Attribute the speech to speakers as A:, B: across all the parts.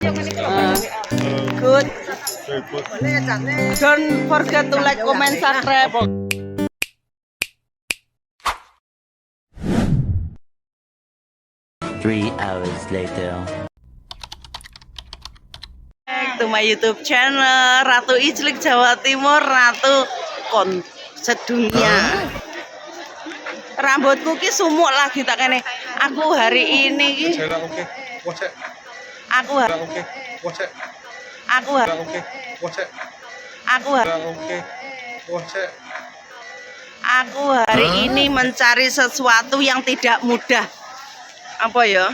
A: Good. Don't forget to like, comment, subscribe.
B: 3 hours later.
A: Back to my YouTube channel Ratu Iclik Jawa Timur, Ratu sedunia. Rambutku ki sumuk lagi tak kene. Aku hari ini ki. Aku hari ini mencari sesuatu yang tidak mudah. Apa ya?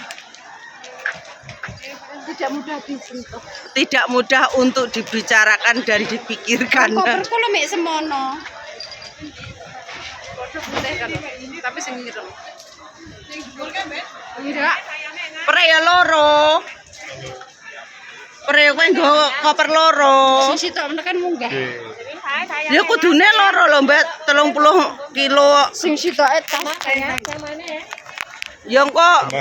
A: Tidak mudah untuk dibicarakan dan dipikirkan.
C: Tapi sing ngira.
A: Pre ya loro. Pre kowe nggo koper loro.
C: Sisi tok menekan munggah.
A: Ya kudune loro lho, Mbak, 30 kilo.
C: Sing sitoke tas.
A: Ya kok.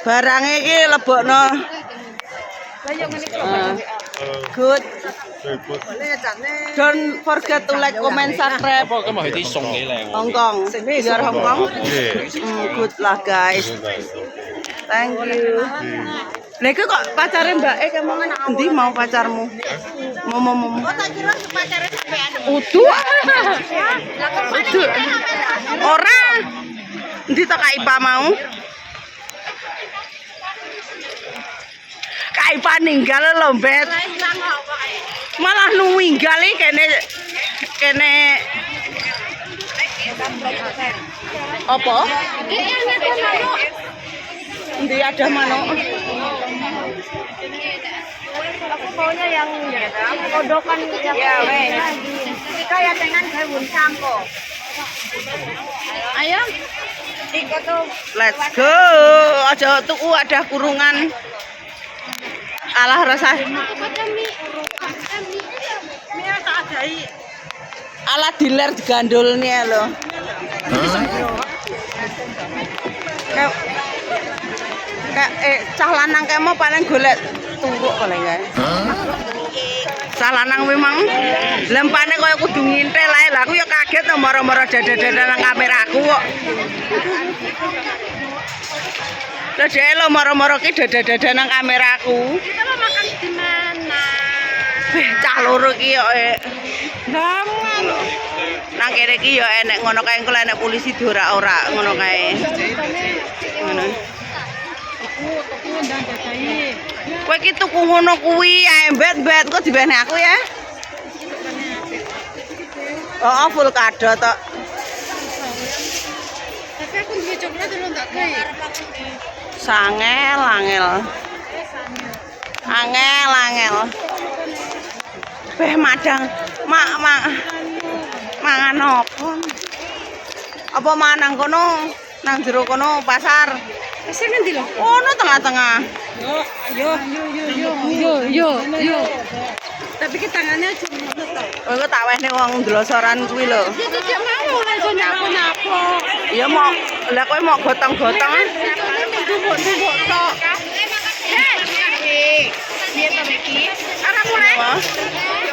A: Barangnya iki lebokno. Good. Don't forget to like, comment, subscribe. Hong Kong. Biar Hong Kong. Good lah guys. Thank you. Lha iki kok pacare Mbak kemong endi mau pacarmu? Mau. Oh tak kira pacare sampean. Uduh. Ora. Endi to Kak Ipa mau? Kak Ipa ninggal lho, Bet. Malah ninggal iki kene apa? Endi ada manuk?
D: Aku maunya yang kodokan yang kayak dengan daun sampo.
A: Ayo. Let's go. Aja tuku ada kurungan. Alah rasa. Alah diler digandulnya lho. Cah lanang kemo paling golek tunggu paling kae. Cah lanang memang lempane koyo kudu ngintel ae. Lah aku ya kaget to moro-moro dada-dada nang kameraku kok. Lah dhewe lho moro-moro ki dada-dada nang kameraku.
D: Kita mau makan di mana?
A: Cah loro ki yo nang kene ki yo enek ngono kae engko enek polisi ora ngono kae. Ngono. Kowe ki tuku ngono kuwi ae bet kok dibene aku ya. Oh, full kado tok.
C: Tapi aku duwe coklat lho tak gawe.
A: Angel. Beh madang, mangan apa? Apa manang kono? Nang jero kono pasar.
C: Pasar ngendi lho?
A: Ono tengah-tengah.
C: Yo. Tapi ki tangannya cuma tok.
A: Oh, kok tak wehne wong ndlosoran kuwi lho.
C: Ya tidak mau langsung nyapu-nyapu.
A: Ya mau, lah kowe mau gotong-gotong.
C: Tumbuk tok. Biar ta iki. Ora mulai.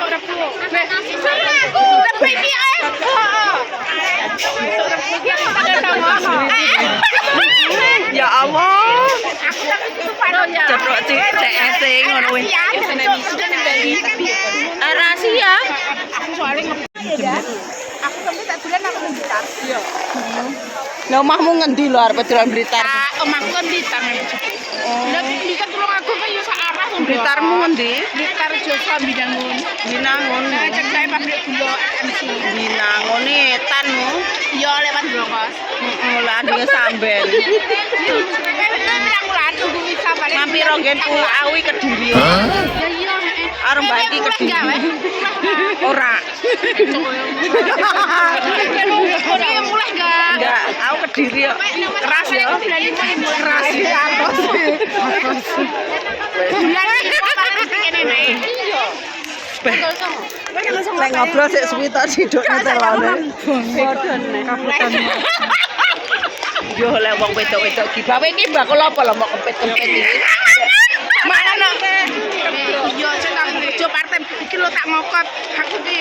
C: Ora pulo. Aku tapi iki ae.
A: Ya Allah.
C: Aku tak ketutupan ya.
A: Ceprok CS ngono kuwi. Rahasia.
C: Aku soalnya aku sampe tak dolan aku nang Blitar. Iya.
A: Lah omahmu ngendi lho arep dolan Blitar?
C: Omahku kan Blitar. Lah Blitar tulung aku kan yo sak arah ngono.
A: Blitarmu ngendi?
C: Blitar Joso Binangun.
A: Binangun.
C: Cek gawe pabrik gula MC.
A: Binangun etanmu.
C: Yo lewat Blokos.
A: Heeh, lah ndenge samben.
C: Tunggu bisa balik.
A: Mampir nggen Pulau Awi Kediri.
C: Ya iya,
A: Arep mbaki Kediri. Ora.
C: Ora mulai enggak?
A: Enggak, aku Kediri kok. Keras ya. Keras ya. Lek ngobrol sik suwi tok sidukne telone. Bodone. Yo lek wong wedok-wedok ki bawe iki bakul apa lho mau kempit-kempit iki.
C: sak ngokot. Aku ki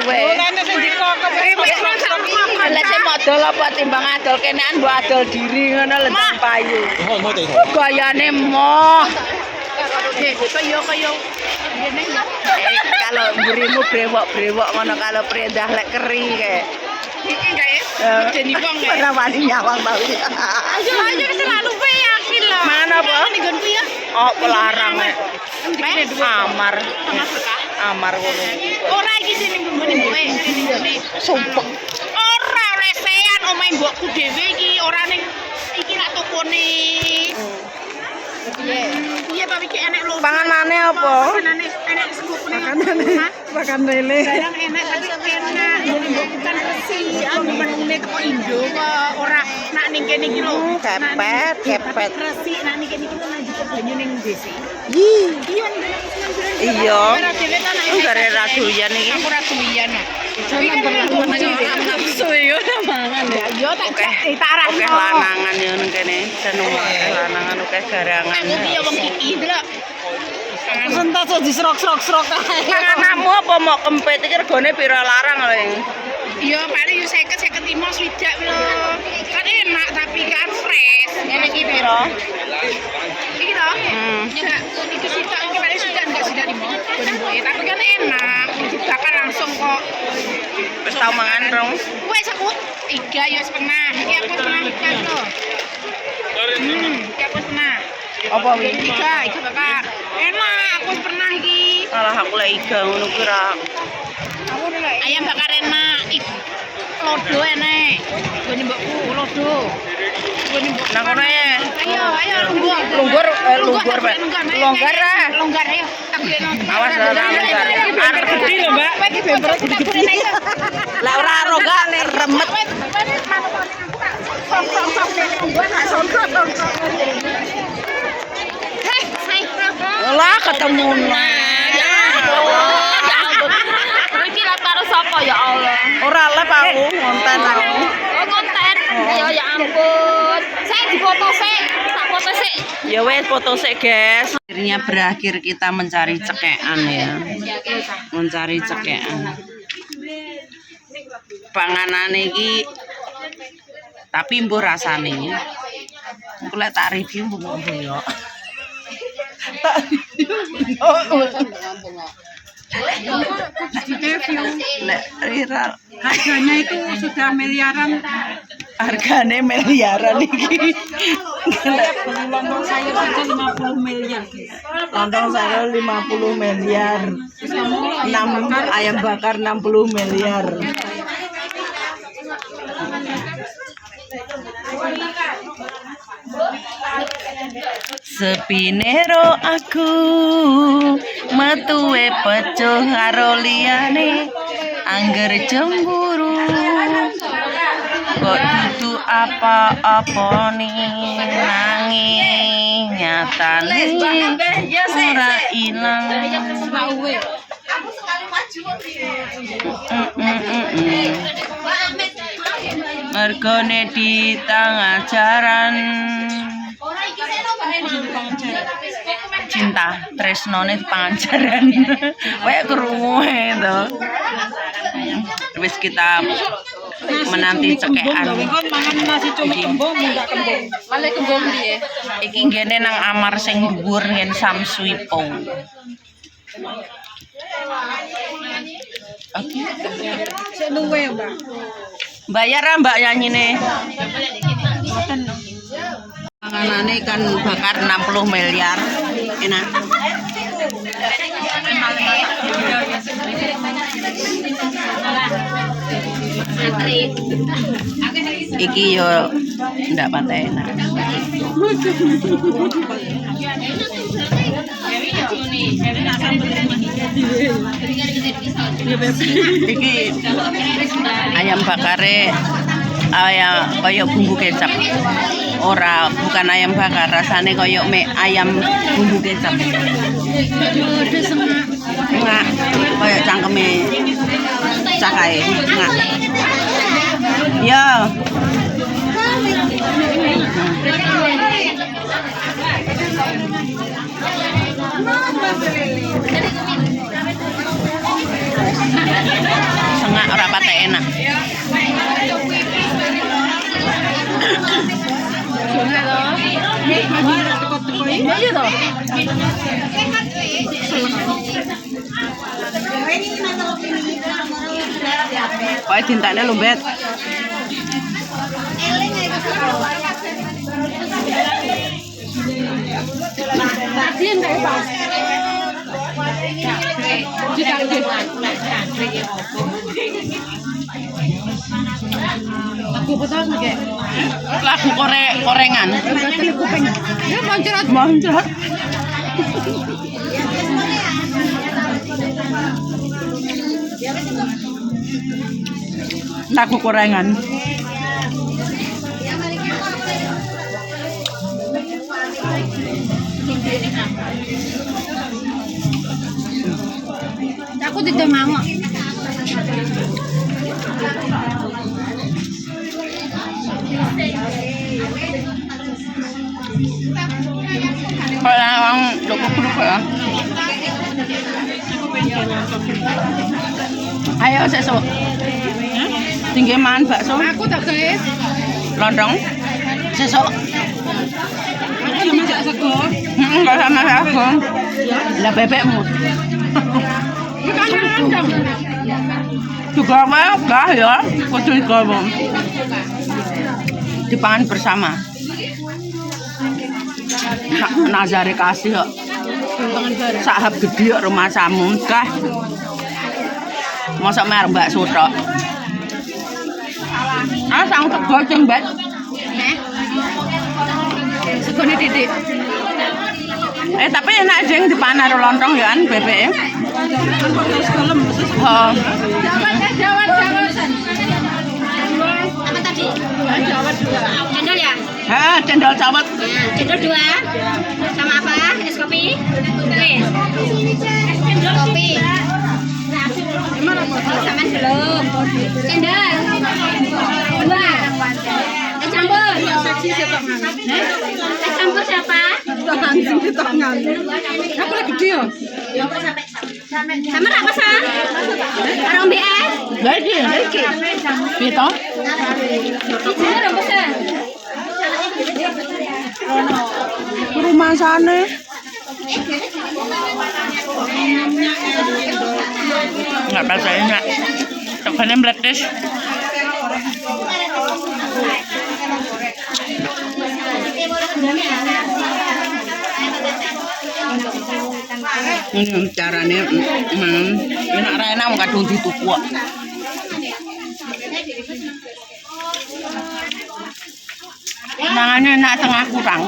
A: Weh.
C: ngene sing dikokot. Wis sak ngokot.
A: Lah sing modal apa timbang adol kenean mbok adol diri ngono lho Jang payu. Gayane moh.
C: Kaya
A: Kalau mburimu brewok-brewok ngono kalau prendah lek keri kae.
C: iki kae jadi wong ya.
A: Ora wani nyawang bau.
C: Ayo selalu yakin loh.
A: Mangan apa?
C: Nggonku ya.
A: Oh, pelarang nek. Amar. Amar ngono.
C: Ora iki sing nggone mboke, sing nggone.
A: Sumpah.
C: Ora lesean omahe mbokku dhewe iki, ora ning iki lak tokone. Iya, tapi iki enek lho.
A: Panganane apa?
C: Panganane enek sekupune. Makanane.
A: Makan lele.
C: Barang enak tapi enak. Jadi mbokku kan resi, aku menune teko Indo kok ora nak ning kene iki lho.
A: Kepet.
C: Resi nak ning kene iki lho lanjut ke banyu ning desa.
A: Iya. Iya.
C: Ora dhewe kan enek.
A: Enggare radoyan iki.
C: Aku ora doyan. Tapi kan nafsu yo mangan ya. Yo tak arahno.
A: Oke lanangan yo ning kene. Seneng lanangan oke garangan.
C: Aku ki yo wong iki delok.
A: Sentas diserok-serok Pangananmu apa mau kempet iki regane pira larang lho.
C: Iya, paling yo 50 swidak lho. Kan enak tapi kan fresh.
A: Ngene iki pira?
C: Iki lho. Iki sitok iki paling sudah enggak sudah dimbuat. Tapi kan enak. Dibakar langsung kok.
A: Wis tau mangan rong.
C: Wes aku 3 yo setengah. Iki aku setengah ikan lho. Iki aku setengah.
A: Apa wi?
C: 3 bakar. Enak, aku pernah iki.
A: Alah aku lek iga ngono ki ra.
C: Ayam bakar enak. Lodo enak. Gone mbokku lodo. Gone mbok.
A: Nang kono ya.
C: Ayo lungguh.
A: Lunggur Pak. Longgar ah.
C: Longgar ayo. Tak beli.
A: Awas ora longgar. Arep gede lho, Mbak.
C: Iki bember gede-gede.
A: Lah ora roga remet. Lah ketemu
D: Ya ampun. Iki lek karo sapa ya Allah.
A: ora lep aku ngonten aku.
D: Oh konten. Ya ampun. Saya dipoto sik. Tak foto sik.
A: Ya wes foto sik, guys. Akhirnya berakhir kita mencari cekekan ya. Mencari cekekan. Panganane iki tapi mbuh rasane. Engko lek tak review mbuh yo.
C: Harganya itu sudah miliaran.
A: Harganya miliaran iki.
C: Lontong sayur saja 50 miliar.
A: Lontong sayur 50 miliar. 6 ayam bakar 60 miliar. Sepinero aku metuwe peco karo liyane angger cemburu kok dudu apa-apa nih nanging nyatane ora ilang mergone di tengah jaran cinta tresnone panganjaran kayak krungu to wis kita menanti cekekan
C: Mangan nasi cumi kembung enggak kembung.
D: Male kembung piye?
A: iki ngene nang amar sing dhuwur ngen Samsuipo.
C: Sik luwe, Mbak.
A: Bayar ah Mbak nyanyine. Panganane ikan bakar 60 miliar. Enak. Iki yo ndak pantai enak. Iki ayam bakare ayam koyo bumbu kecap. Ora, bukan ayam bakar, rasane koyo ayam bumbu kecap. Enggak, koyo cangkeme cakae. Enggak. Ya. mripate enak.
C: Iya toh.
A: Kok dintakne lho, Bet.
C: Tadian kayak apa? Aku betul kayak
A: Lagu korengan.
C: ya moncrot.
A: Moncrot. Lagu korengan.
C: Aku tidak mau.
A: Kalau orang cukup ya. Ayo sesuk. Tinggi man bakso.
C: Aku tak guys.
A: Lontong. Sesuk.
C: Aku masak sego.
A: Enggak sama aku. Lah bebekmu.
C: Bukan rendang.
A: Juga enggak ya. Kudu kamu. Dipangan bersama. Nazare kasih kok. Sahab gede kok rumah samu kah. Mosok merek bakso tok. Ah sang tego sing mbak.
C: Segone titik.
A: Tapi enak sing dipangan karo lontong ya kan bebeke. Heeh.
C: Jawab.
D: Apa tadi?
C: Jawab juga.
D: Cendol ya?
A: Hah, cendol cawet.
D: Cendol 2. Sama apa? Es kopi? Es kopi. Sama belum. Cendol. 2. Es campur. Es campur siapa?
C: Anjing di tangan. Aku lagi dia.
D: Sama apa sah? Arang BS.
A: Lagi. Pito.
D: Ini dong pesan.
A: Rumah sana. Enggak apa-apa enak. Tekannya meletus. Ini caranya enak ra enak mung kadung dituku kok. Nangannya enak tengah kurang.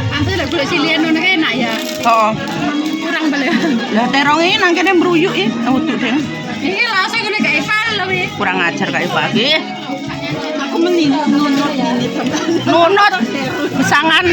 C: Antu lek golek silian ngono enak ya.
A: Heeh.
C: Kurang beli.
A: Lah terong iki nang kene mruyuk iki uduk sing.
C: Iki langsung golek kayak Ivan lho wi.
A: Kurang ajar kayak pagi.
C: Aku meninut nunut.
A: Nunut besangan